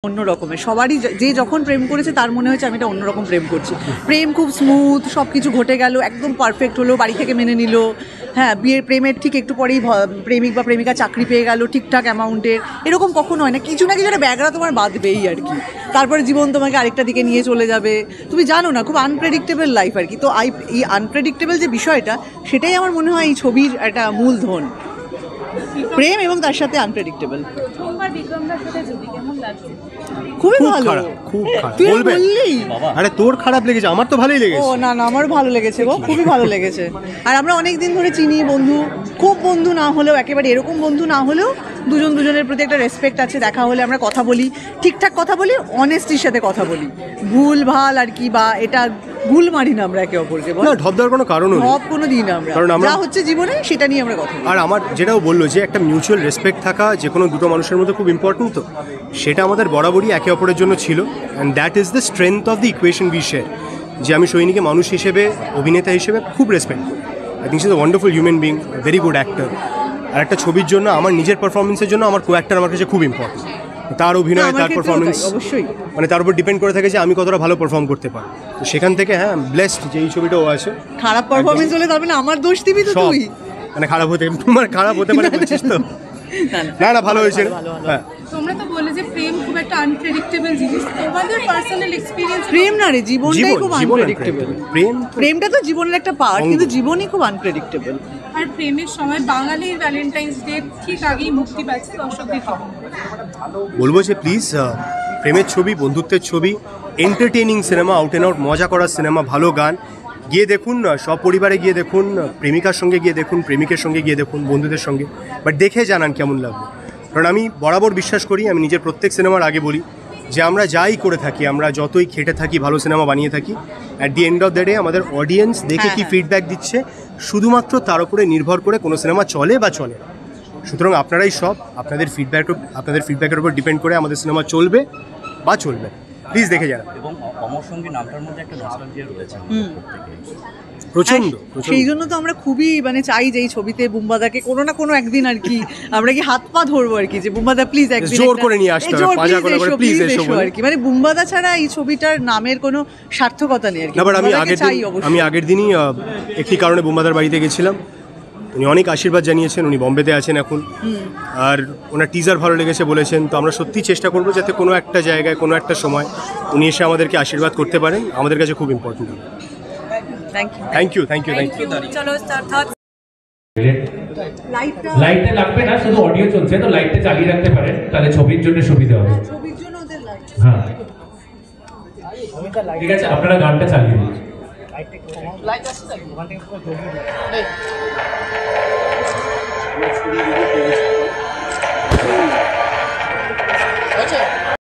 অন্য রকমের সবারই যে যখন প্রেম করেছে তার মনে হয়েছে আমি এটা অন্যরকম প্রেম করছি। প্রেম খুব স্মুথ, সব কিছু ঘটে গেল, একদম পারফেক্ট হলো, বাড়ি থেকে মেনে নিল। হ্যাঁ, বিয়ের প্রেমের ঠিক একটু পরেই প্রেমিক বা প্রেমিকা চাকরি পেয়ে গেল ঠিকঠাক অ্যামাউন্টের, এরকম কখনো হয় না। কিছু না কিছু একটা ব্যাগরা তোমার বাঁধবেই আর কি। তারপরে জীবন তোমাকে আরেকটা দিকে নিয়ে চলে যাবে, তুমি জানো না, খুব আনপ্রেডিক্টেবল লাইফ আর কি। তো এই আনপ্রেডিক্টেবল যে বিষয়টা, সেটাই আমার মনে হয় এই ছবির একটা মূলধন, প্রেম এবং তার সাথে আনপ্রেডিক্টেবল। খুবই ভালো, খুব খারাপ তুই বলবে। বললি? আরে তোর খারাপ লেগেছে, আমার তো ভালোই ও লেগেছে। না না, আমারও ভালো লেগেছে গো, খুবই ভালো লেগেছে। আর আমরা অনেক দিন ধরে চিনি, বন্ধু, খুব বন্ধু না হলেও, একেবারে এরকম বন্ধু না হলেও দুজন দুজনের প্রতি একটা রেসপেক্ট আছে। দেখা হলে আমরা কথা বলি, ঠিকঠাক কথা বলি, অনেস্টির সাথে কথা বলি, ভুল ভাল আর কি, বা এটা ভুল মারি না আমরা একে অপরকে। না, ঢপ দেওয়ার কোনো কারণও নেই। সব কোনো দিন আমরা, কারণ আমরা যা হচ্ছে জীবনে সেটা নিয়ে আমরা কথা বলি। আর আমার যেটাও বললো যে একটা মিউচুয়াল রেসপেক্ট থাকা যে কোনো দুটো মানুষের মধ্যে খুব ইম্পর্টেন্ট, তো সেটা আমাদের বরাবরই একে অপরের জন্য ছিল। And that is the strength of the equation we share. যে আমি সৈনিকে মানুষ হিসেবে, অভিনেতা হিসেবে খুব রেসপেক্ট করি। I think she is a wonderful human being, very good actor. আর একটা ছবির জন্য, আমার নিজের পারফরমেন্সের জন্য আমার কো অ্যাক্টর আমার কাছে খুব ইম্পর্টেন্ট। তার অভিনয়, তার পারফরমেন্স অবশ্যই, মানে তার উপর ডিপেন্ড করে থাকে যে আমি কতটা ভালো পারফর্ম করতে পারি। তো সেখান থেকে হ্যাঁ, ব্লেসড যে এই ছবিটাও আছে। খারাপ পারফরমেন্স হলে তবে না আমার দোষ দিবি তো তুই। মানে খারাপ হতে, তোমার খারাপ হতে পারে বলছিস তো? না না, ভালো হয়েছে। হ্যাঁ, তোমরা তো বলে যে প্রেম খুব একটা আনপ্রেডিক্টেবল জিনিস, তোমাদের পার্সোনাল এক্সপেরিয়েন্স। প্রেম না রে, জীবনটাই খুব জীবন আনপ্রেডিক্টেবল। প্রেম প্রেমটা তো জীবনের একটা পার্ট, কিন্তু জীবনই খুব আনপ্রেডিক্টেবল। আর প্রেমের সময় বাঙালির ভ্যালেন্টাইন্স ডে ঠিক আগেই মুক্তি পাচ্ছে, দর্শকদের খবর বলবো যে প্লিজ, প্রেমের ছবি, বন্ধুত্বের ছবি, entertaining cinema, out and out মজা করার সিনেমা, ভালো গান, গিয়ে দেখুন, সব পরিবারে গিয়ে দেখুন, প্রেমিকার সঙ্গে গিয়ে দেখুন, প্রেমিকের সঙ্গে গিয়ে দেখুন, বন্ধুদের সঙ্গে, বাট দেখে জানান কেমন লাগবে। কারণ আমি বরাবর বিশ্বাস করি, আমি নিজের প্রত্যেক সিনেমার আগে বলি যে আমরা যাই করে থাকি, আমরা যতই খেটে থাকি, ভালো সিনেমা বানিয়ে থাকি, at the end of the day আমাদের অডিয়েন্স দেখে কি ফিডব্যাক দিচ্ছে, শুধুমাত্র তার উপরে নির্ভর করে কোনো সিনেমা চলে বা চলে। সুতরাং আপনারাই সব, আপনাদের ফিডব্যাকের উপর ডিপেন্ড করে আমাদের সিনেমা চলবে বা চলবে। প্লিজ দেখে যান। এবং অমর সঙ্গী নামটার মধ্যে একটা নস্টালজিয়া রয়েছে প্রচন্ড। সেই জন্য তো আমরা খুবই চাই যে এই ছবিতে বুম্বাদাকে কোনো না কোনো একদিন আর কি আমরা কি হাত পা ধরবো আর কি, যে বুম্বাদা প্লিজ একদিন জোর করে নিয়ে আসতে হবে, পাজা করে প্লিজ এসো আর কি। বুম্বাদা ছাড়া এই ছবিটার নামের কোনো সার্থকতা নেই আর কি। না, আমি আগের দিনই একটি কারণে বুম্বাদার বাড়িতে গেছিলাম। উনি অনেক আশীর্বাদ জানিয়েছেন, উনি বম্বেতে আছেন এখন, আর ওনার টিজার ভালো লেগেছে বলেছেন। তো আমরা সত্যি চেষ্টা করবো যাতে কোনো একটা জায়গায়, কোনো একটা সময় উনি এসে আমাদেরকে আশীর্বাদ করতে পারেন, আমাদের কাছে খুব ইম্পর্টেন্ট। Thank you. চলো লাইটটা লাগবে না, শুধু অডিও চলছে, তো লাইটটা চালিয়ে রাখতে পারেন, তাহলে ছবির জন্য সুবিধা হবে। ছবির জন্য ওদের লাইট। হ্যাঁ, ঠিক আছে, আপনারা গানটা চালিয়ে দিন। লাইট